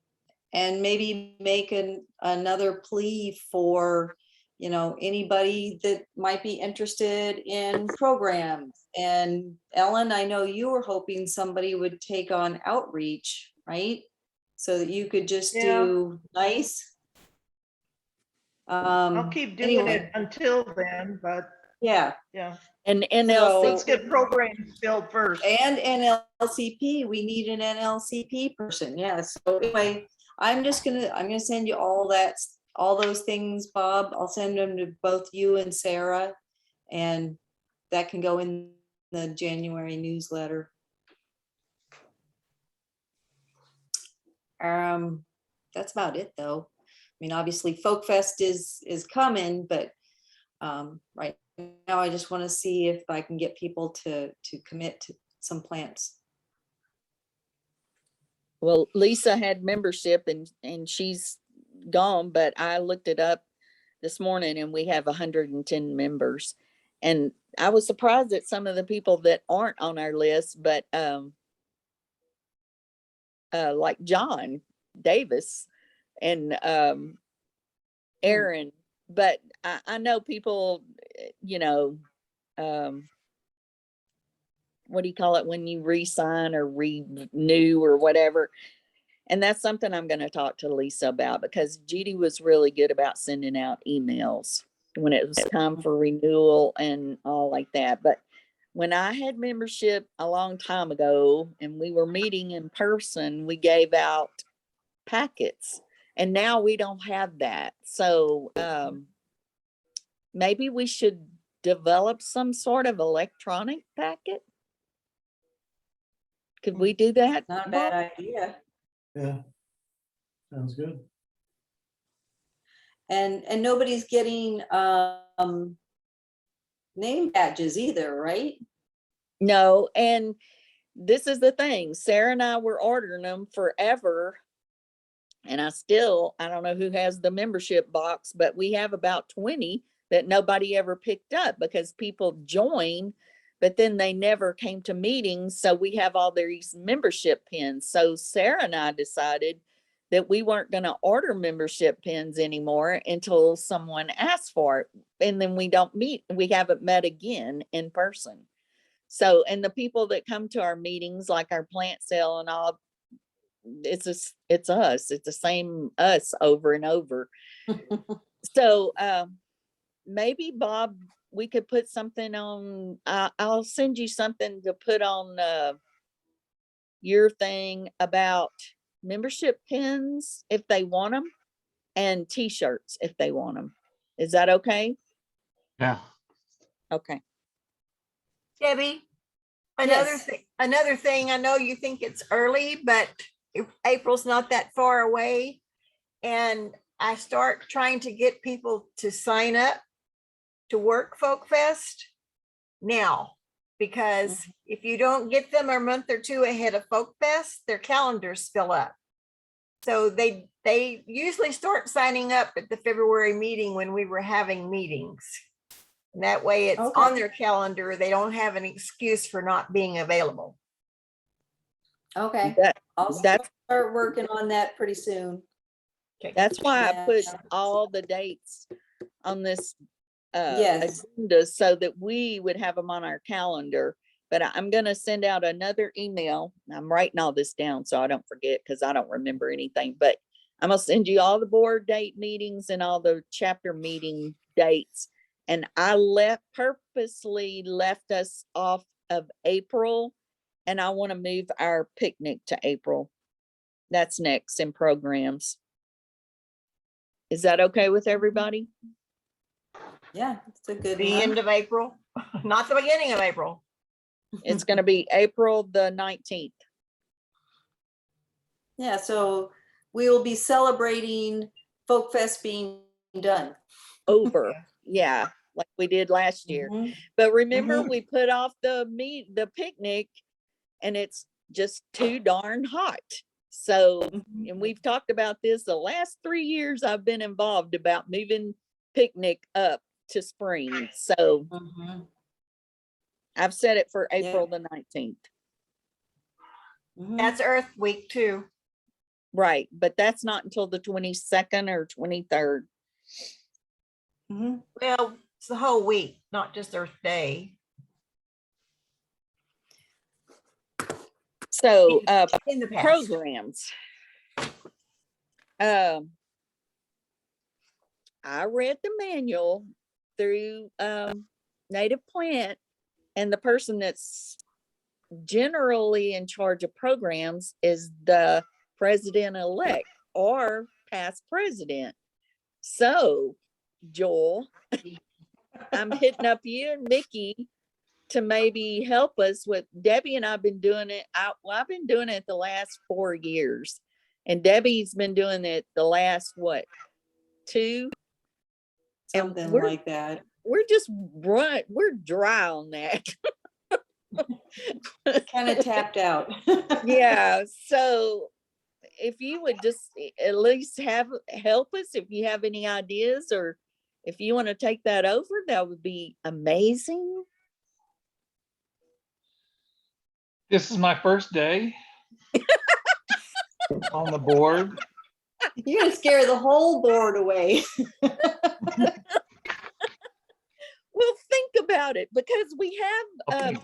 maybe make another plea for, you know, anybody that might be interested in programs. And Ellen, I know you were hoping somebody would take on outreach, right? So that you could just Yeah. do nice. I'll keep doing Anyway, it until then, but yeah. yeah, And So- let's NLC, get programs filled first. And NLCP, we need an NLCP person, yeah, so anyway, I'm gonna send you all those things, Bob, I'll send them to both you and Sarah. And that can go in the January newsletter. That's about it, though. I mean, obviously Folk Fest is coming, but right now I just want to see if I can get people to commit to some plants. well, Lisa had membership and she's gone, but I looked it up this morning and we have 110 members. And I was surprised at some of the people that aren't on our list, but like John Davis and Aaron, but I know people, you know, what do you call it when you re-sign or renew or whatever? And that's something I'm going to talk to Lisa about, because Judy was really good about sending out emails when it was time for renewal and all like that. But when I had membership a long time ago and we were meeting in person, we gave out packets, and now we don't have that. So maybe we should develop some sort of electronic packet. Could we do that? Not a Bob? bad idea. Yeah. Sounds good. And nobody's getting name badges either, right? No, and this is the thing. Sarah and I were ordering them forever. And I don't know who has the membership box, but we have about 20 that nobody ever picked up because people join, but then they never came to meetings. So we have all these membership pins. So Sarah and I decided that we weren't going to order membership pins anymore until someone asked for it. And then we haven't met again in person. So, and the people that come to our meetings, like our plant sale and all, it's us, it's the same us over and over. So, maybe Bob, we could put something on, I'll send you something to put on, your thing about membership pins if they want them, and t-shirts if they want them. Is that okay? Yeah. Okay. Debbie, Yes. another thing, I know you think it's early, but April's not that far away. And I start trying to get people to sign up to work Folk Fest now, because if you don't get them a month or two ahead of Folk Fest, their calendars fill up. So they usually start signing up at the February meeting when we were having meetings. And that way it's Okay. on their calendar. They don't have an excuse for not being available. Okay, I'll That's start working on that pretty soon. That's why I put Yeah. all the dates on this Yes. agenda so that we would have them on our calendar. But I'm going to send out another email. I'm writing all this down so I don't forget, because I don't remember anything. But I'm going to send you all the board date meetings and all the chapter meeting dates. And I purposely left us off of April, and I want to move our picnic to April. That's next in programs. Is that okay with everybody? Yeah, it's a good The one. end of April, not the beginning of April. It's going to be April the 19th. Yeah, so we will be celebrating Folk Fest being done. Over. Yeah, like we did last year. Mhm. But remember, Mhm. we put off the picnic, and it's just too darn hot. So, Mhm. and we've talked about this the last 3 years I've been involved about moving picnic up to spring. So Mhm. I've set it for Yeah. April the 19th. Mhm. That's Earth Week too. Right, but that's not until the 22nd or 23rd. Mhm. Well, it's the whole week, not just Earth Day. So, In the past. programs. I read the manual through Native Plant, and the person that's generally in charge of programs is the president-elect or past president. So, Joel, I'm hitting up you and Mickey to maybe help us with Debbie, and I've been doing it. I've been doing it the last 4 years, and Debbie's been doing it the last what, 2? And Something we're like that. we're dry on that. Kind of tapped out. Yeah, so if you would just at least help us if you have any ideas, or if you want to take that over, that would be amazing. This is my first day on the board. You're gonna scare the whole board away. Well, think about it, because Okay.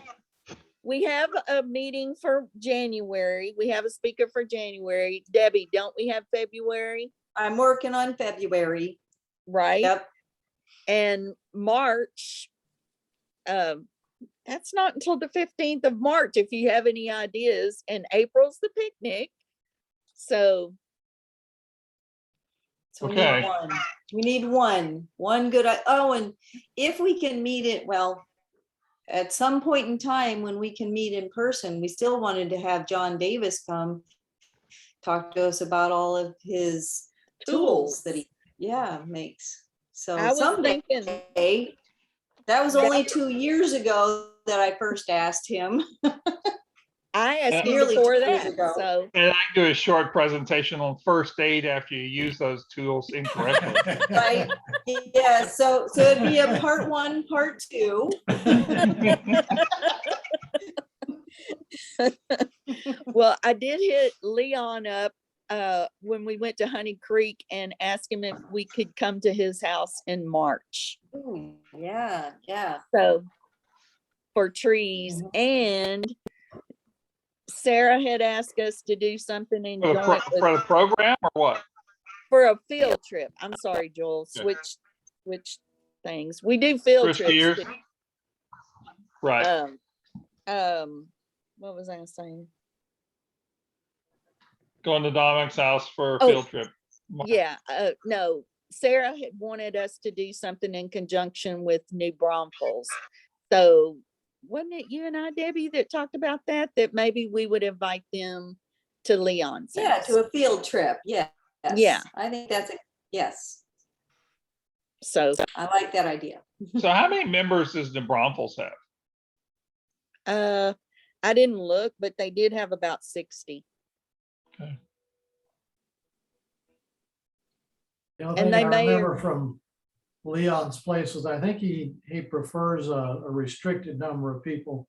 we have a meeting for January. We have a speaker for January. Debbie, don't we have February? I'm working on February. Right? Yep. And March, that's not until the 15th of March, if you have any ideas. And April's the picnic. So We Okay. need one. We need one good, oh, and if we can meet it, well, at some point in time when we can meet in person, we still wanted to have John Davis come talk to us about all of his tools that he, makes. So I was someday, thinking, that was only 2 years ago that I first asked him. I asked him Nearly before 2 years that. ago. So And I do a short presentation on first aid after you use those tools incorrectly. Right. Yeah, so it'd be a part 1, part 2. well, I did hit Leon up when we went to Honey Creek and asked him if we could come to his house in March. Ooh, yeah. So for trees, and Sarah had asked us to do something in For the, joint for the program or what? for a field trip. I'm sorry, Joel, Okay. switch things. We do field Chris trips. Gears? too. Right. What was I saying? Going to Dominic's house for a Oh, field trip. Yeah, no, Sarah had wanted us to do something in conjunction with New Braunfels. So wasn't it you and I, Debbie, that talked about that maybe we would invite them to Leon's Yeah, house? to a field trip. Yeah. Yeah. I think that's yes. So, I like that idea. So how many members does New Braunfels have? I didn't look, but they did have about 60. The only And thing they I may or- remember from Leon's place is I think he prefers a restricted number of people.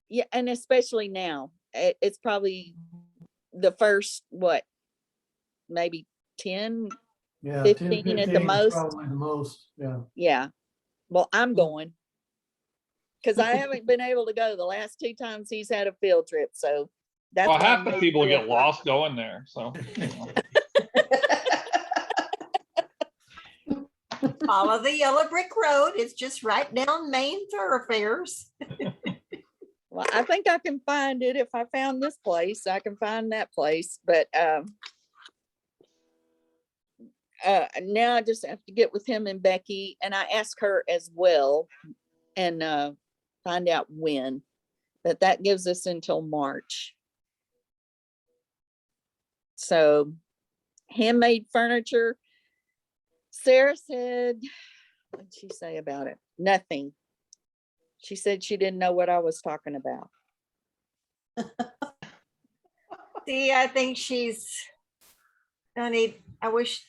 Yeah, and especially now, it's probably the first, what, maybe 10, Yeah, 15 at the 15 is most. probably the most, yeah. Yeah. Well, I'm going. Because I haven't been able to go the last 2 times he's had a field trip. So that's Well, why half I'm the moving people to a get third. lost going there, so. you know. Follow the yellow brick road. It's just right down main thoroughfares. Well, I think I can find it. If I found this place, I can find that place. But now I just have to get with him and Becky, and I ask her as well, and find out when. But that gives us until March. So handmade furniture. Sarah said, what did she say about it? Nothing. She said she didn't know what I was talking about. See, I think I wish.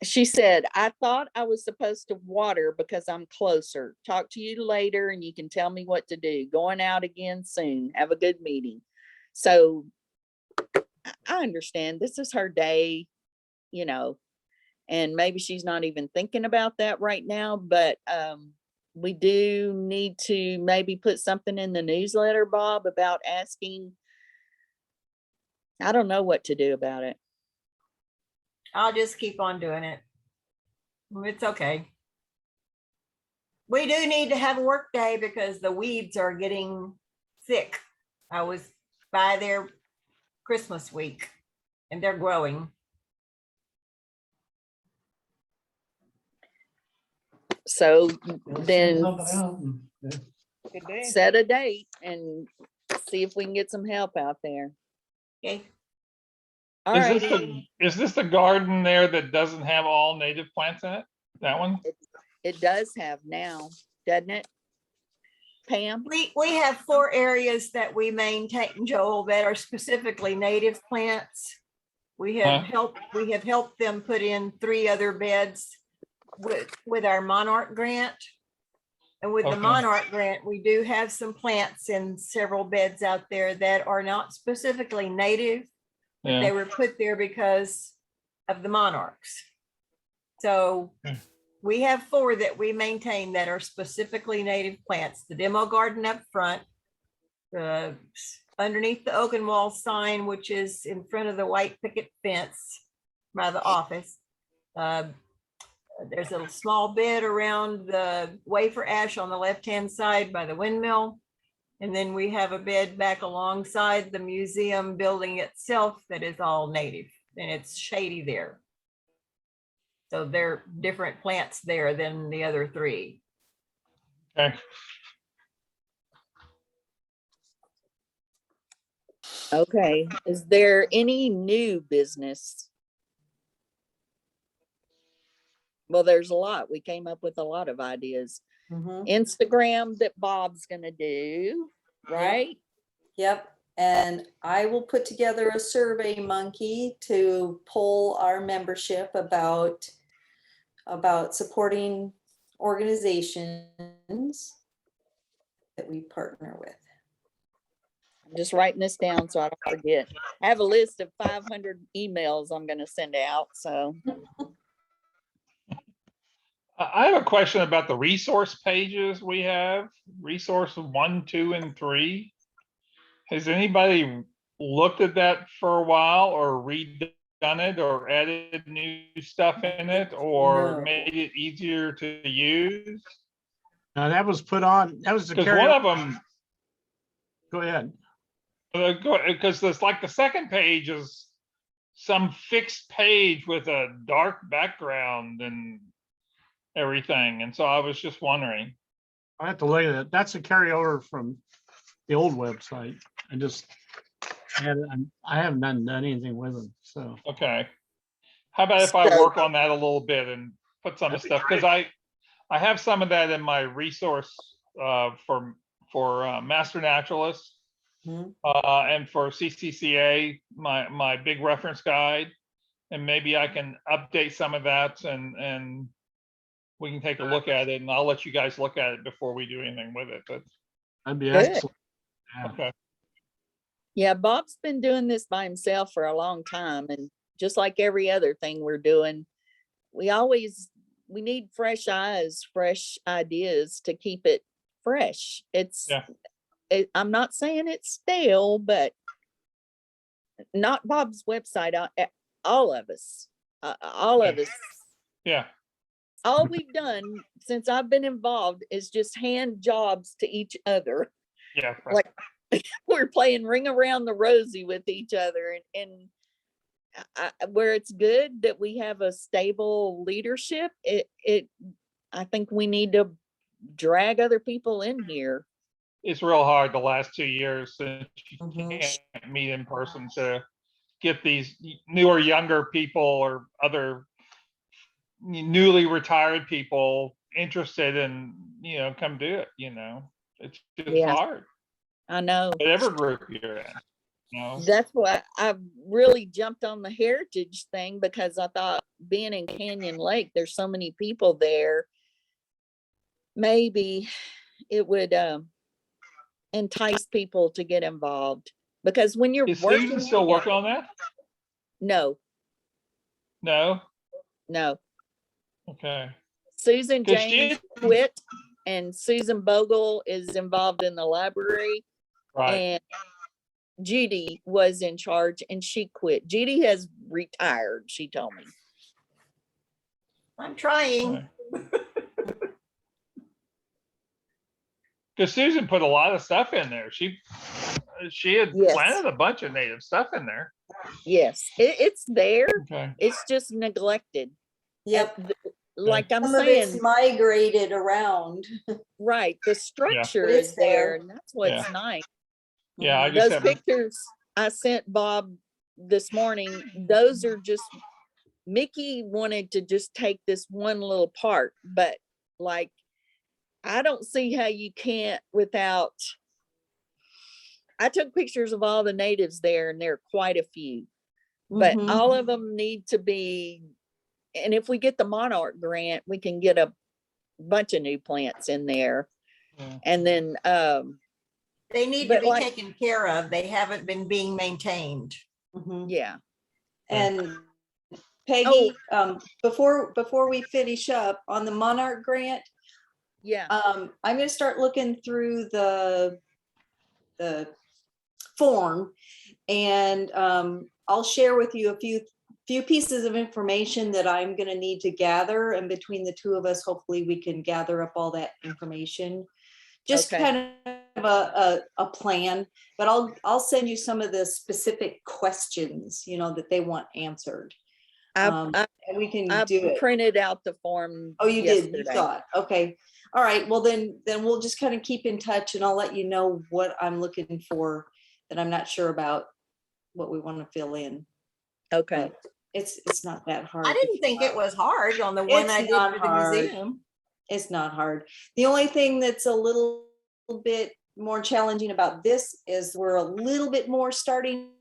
She said, I thought I was supposed to water because I'm closer. Talk to you later and you can tell me what to do. Going out again soon. Have a good meeting. So I understand this is her day, you know, and maybe she's not even thinking about that right now, but we do need to maybe put something in the newsletter, Bob, about asking. I don't know what to do about it. I'll just keep on doing it. It's okay. We do need to have a work day because the weeds are getting thick. I was by there Christmas week and they're growing. So Let's then send something out and, yeah. Good day. set a date and see if we can get some help out there. Okay. All Is right. this the garden there that doesn't have all native plants in it? That one? It does have now, doesn't it? Pam? We have 4 areas that we maintain, Joel, that are specifically native plants. We have helped them put in 3 other beds with our Monarch grant. And with the Okay. Monarch grant, we do have some plants in several beds out there that are not specifically native. They Yeah. were put there because of the monarchs. So we have 4 that we maintain that are specifically native plants. The demo garden up front, underneath the oak and wall sign, which is in front of the white picket fence by the office. There's a small bed around the wafer ash on the left-hand side by the windmill. And then we have a bed back alongside the museum building itself that is all native and it's shady there. So there are different plants there than the other 3. Okay. Okay. Is there any new business? Well, there's a lot. We came up with a lot of ideas. Mhm. Instagram that Bob's gonna do, right? Yep, and I will put together a survey monkey to poll our membership about supporting organizations that we partner with. I'm just writing this down so I don't forget. I have a list of 500 emails I'm gonna send out, so. I have a question about the resource pages we have, resource 1, 2, and 3. Has anybody looked at that for a while or redone it or added new stuff in it or No. made it easier to use? Now that was put on, that was the Because one carry. of them, Go ahead. because there's like the second page is some fixed page with a dark background and everything. And so I was just wondering. I have to look at it. That's a carryover from the old website. I haven't done anything with them, so. Okay. How about if I So- work on that a little bit and put some of the stuff, because I have some of that in my resource for master naturalists Mhm. and for CCCA, my big reference guide, and maybe I can update some of that and we can take a look at it, and I'll let you guys look at it before we do anything with it. But That'd be Good. excellent. Yeah. okay, Yeah, Bob's been doing this by himself for a long time, and just like every other thing we're doing, we need fresh eyes, fresh ideas to keep it fresh. Yeah. I'm not saying it's stale, but not Bob's website, all of us, yeah, all we've done since I've been involved is just hand jobs to each other. yeah, Like we're playing ring around the rosy with each other, and where it's good that we have a stable leadership, I think we need to drag other people in here. it's real hard the last 2 years since you Mhm. can't meet in person to get these newer, younger people or other newly retired people interested in, come do it, it's just Yeah. hard, I know. whatever group you're in, That's why I really jumped on the heritage thing, because I thought, being in Canyon Lake, there's so many people there. Maybe it would entice people to get involved. Because when you're Is working, Susan still working on that? no, No? no. Okay. Susan 'Cause she- James quit and Susan Bogle is involved in the library. Right. And Judy was in charge and she quit. Judy has retired, she told me. I'm trying. Because Susan put a lot of stuff in there. She had Yes. planted a bunch of native stuff in there. Yes, it's there. Okay. It's just neglected. Yep. Like I'm Some of it's saying, migrated around. right, the structure It's is there there. and that's what's Yeah. nice. Yeah, I just Those haven't. pictures I sent Bob this morning, those are just, Mickey wanted to just take this one little part, but like, I don't see how you can't without, I took pictures of all the natives there and there are quite a few, but Mhm. all of them need to be, and if we get the Monarch grant, we can get a bunch of new plants in there. Yeah. And then, They need to But be like- taken care of. They haven't been being maintained. Mhm. yeah. And Peggy, before we finish up on the Monarch grant, Yeah. I'm gonna start looking through the form, and I'll share with you a few pieces of information that I'm gonna need to gather, and between the two of us, hopefully we can gather up all that information. Just Okay. kind of a plan, but I'll send you some of the specific questions, that they want answered. And we can I do it. printed out the form. Oh, you did, you yesterday. saw it, okay. All right, well then we'll just kind of keep in touch and I'll let you know what I'm looking for that I'm not sure about, what we want to fill in. Okay. But it's not that hard. I to didn't fill think it out. was hard on the one It's I did not for the hard. museum. It's not hard. The only thing that's a little bit more challenging about this is we're a little bit more starting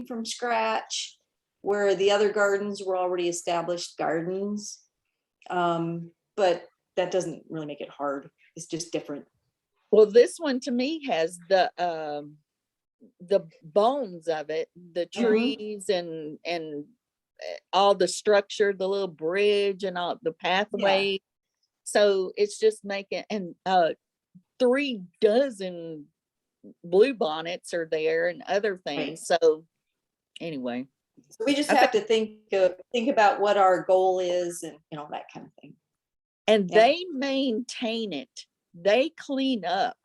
from scratch, where the other gardens were already established gardens. But that doesn't really make it hard. It's just different. Well, this one to me has the bones of it, the trees and all the structure, the little bridge and all the pathway. So it's just making, and 3 dozen blue bonnets are there and other things. So anyway, So we just I have to think about what our goal is and that kind of thing. and Yeah. they maintain it. They clean up.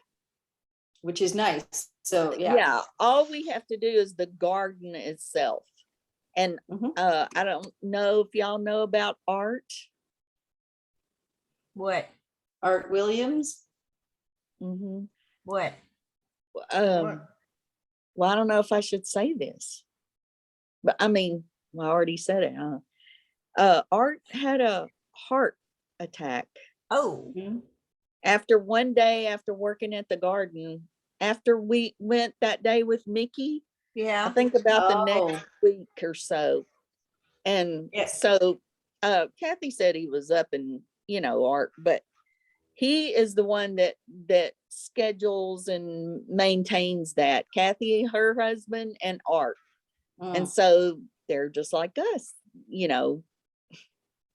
Which is nice. So Yeah. All we have to do is the garden itself. And Mhm. I don't know if y'all know about Art. What? Art Williams. Mm-hmm. What? Well, I don't know if I should say this, but I mean, I already said it, huh? Art had a heart attack Oh, after one day after working at the garden, after we went that day with Mickey, I yeah. think about the Oh. next week or so. And Yes. so Kathy said he was up and, Art, but he is the one that schedules and maintains that. Kathy, her husband, and Art. And so they're just like us,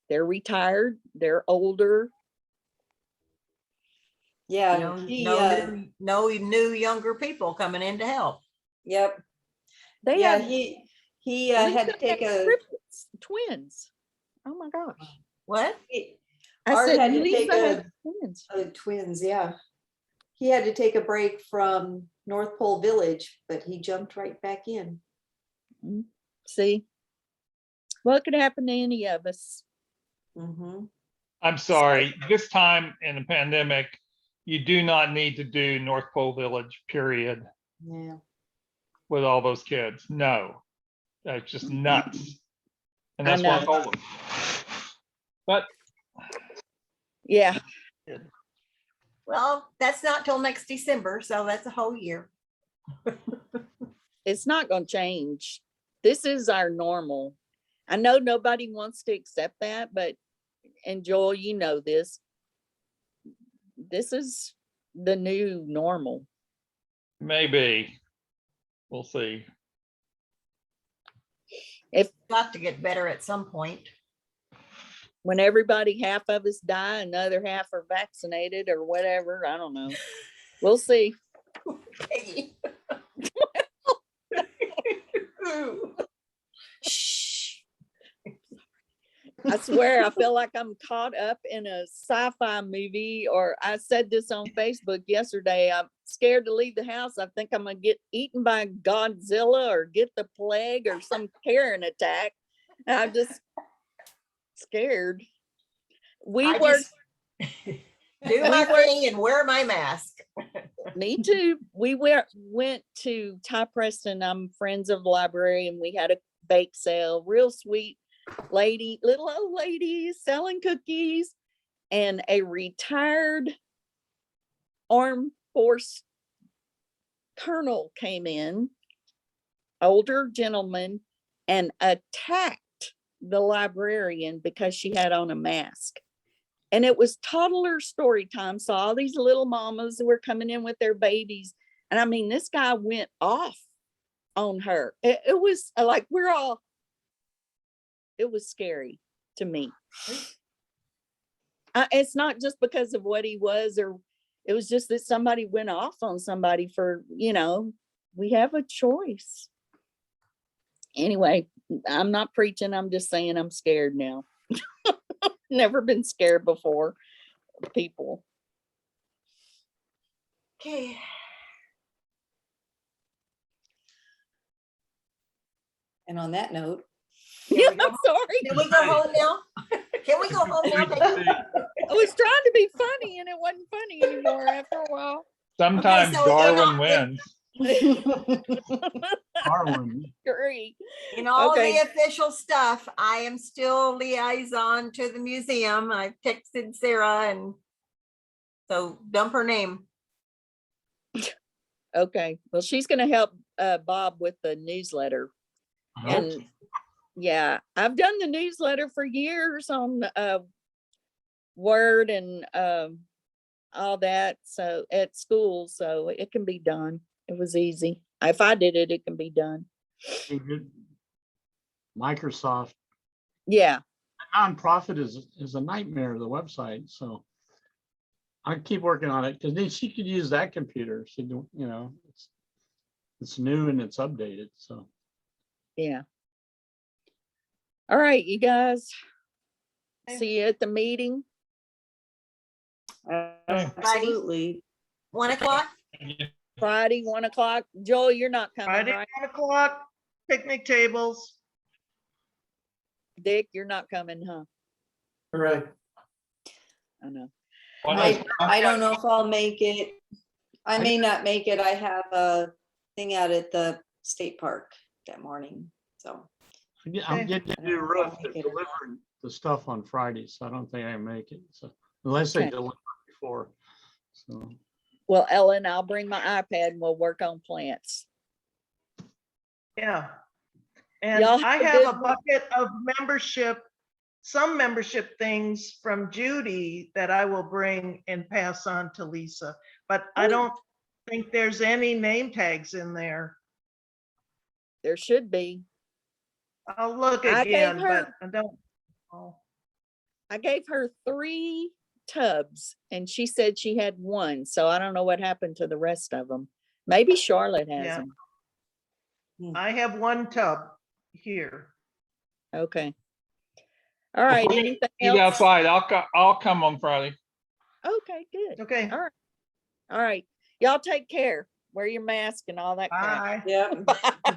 they're retired, they're older. Yeah. No new younger people coming in to help. Yep. They Yeah. have He had Lisa to take had a. triplets, twins. Oh my gosh. What? I Art said had to take Lisa had twins. Twins. Yeah. He had to take a break from North Pole Village, but he jumped right back in. See, what could happen to any of us? Mm-hmm. I'm sorry, this time in the pandemic, you do not need to do North Pole Village, period, Yeah. with all those kids. No, that's just nuts. And that's I why I know. told them. But Yeah. Well, that's not till next December, so that's a whole year. It's not going to change. This is our normal. I know nobody wants to accept that, but, and Joel, this is the new normal. maybe, we'll see. Got to get better at some point. When everybody, half of us die, another half are vaccinated or whatever. I don't know. We'll see. Peggy. Shh. I swear, I feel like I'm caught up in a sci-fi movie, or I said this on Facebook yesterday. I'm scared to leave the house. I think I'm gonna get eaten by Godzilla or get the plague or some Karen attack. And I'm just scared. We I were, just do my thing and wear my mask. me too. We went to Ty Preston. I'm friends of the library, and we had a bake sale. Real sweet lady, little old lady selling cookies, and a retired armed force colonel came in, older gentleman, and attacked the librarian because she had on a mask. And it was toddler story time. So all these little mamas were coming in with their babies. And I mean, this guy went off on her. It was like, it was scary to me. It's not just because of what he was, or it was just that somebody went off on somebody for, we have a choice. Anyway, I'm not preaching. I'm just saying I'm scared now. Never been scared before. People. Okay. And on that note, Yeah, I'm sorry. Can we go home now? Can we go home now, Peggy? I was trying to be funny and it wasn't funny anymore after a while. Sometimes so Darwin wins. Darwin. Agree. In all Okay. the official stuff, I am still liaison to the museum. I texted Sarah, and so dump her name. Okay. Well, she's going to help Bob with the newsletter. I hope so. And yeah, I've done the newsletter for years on Word and all that. So at school, so it can be done. It was easy. If I did it, it can be done. Microsoft Yeah. nonprofit is a nightmare, the website. So I keep working on it because then she could use that computer. She don't, it's new and it's updated. So Yeah. All right, you guys. Okay. See you at the meeting. absolutely. 1 o'clock. Friday, 1 o'clock. Joel, you're not coming, Friday, right? 1 o'clock, picnic tables. Dick, you're not coming, huh? Correct. I know. I don't know if I'll make it. I may not make it. I have a thing out at the state park that morning, so. I'm Okay. getting a new roof. They're delivering the stuff on Friday, so I don't think I can make it. So unless they Okay. deliver before. So Well, Ellen, I'll bring my iPad and we'll work on plants. Yeah. And Y'all have I a have good a bucket of some membership things from Judy that I will bring and pass on to Lisa. But I Oh. don't think there's any name tags in there. There should be. I'll look I gave again, her- but I don't. Oh, I gave her 3 tubs and she said she had 1. So I don't know what happened to the rest of them. Maybe Charlotte has Yeah. them. I have 1 tub here. Okay. All right. Before Anything Eat else? outside. I'll come on Friday. Okay, good. Okay, All right. All right. Y'all take care. Wear your mask and all that crap. bye. Yep. Bye.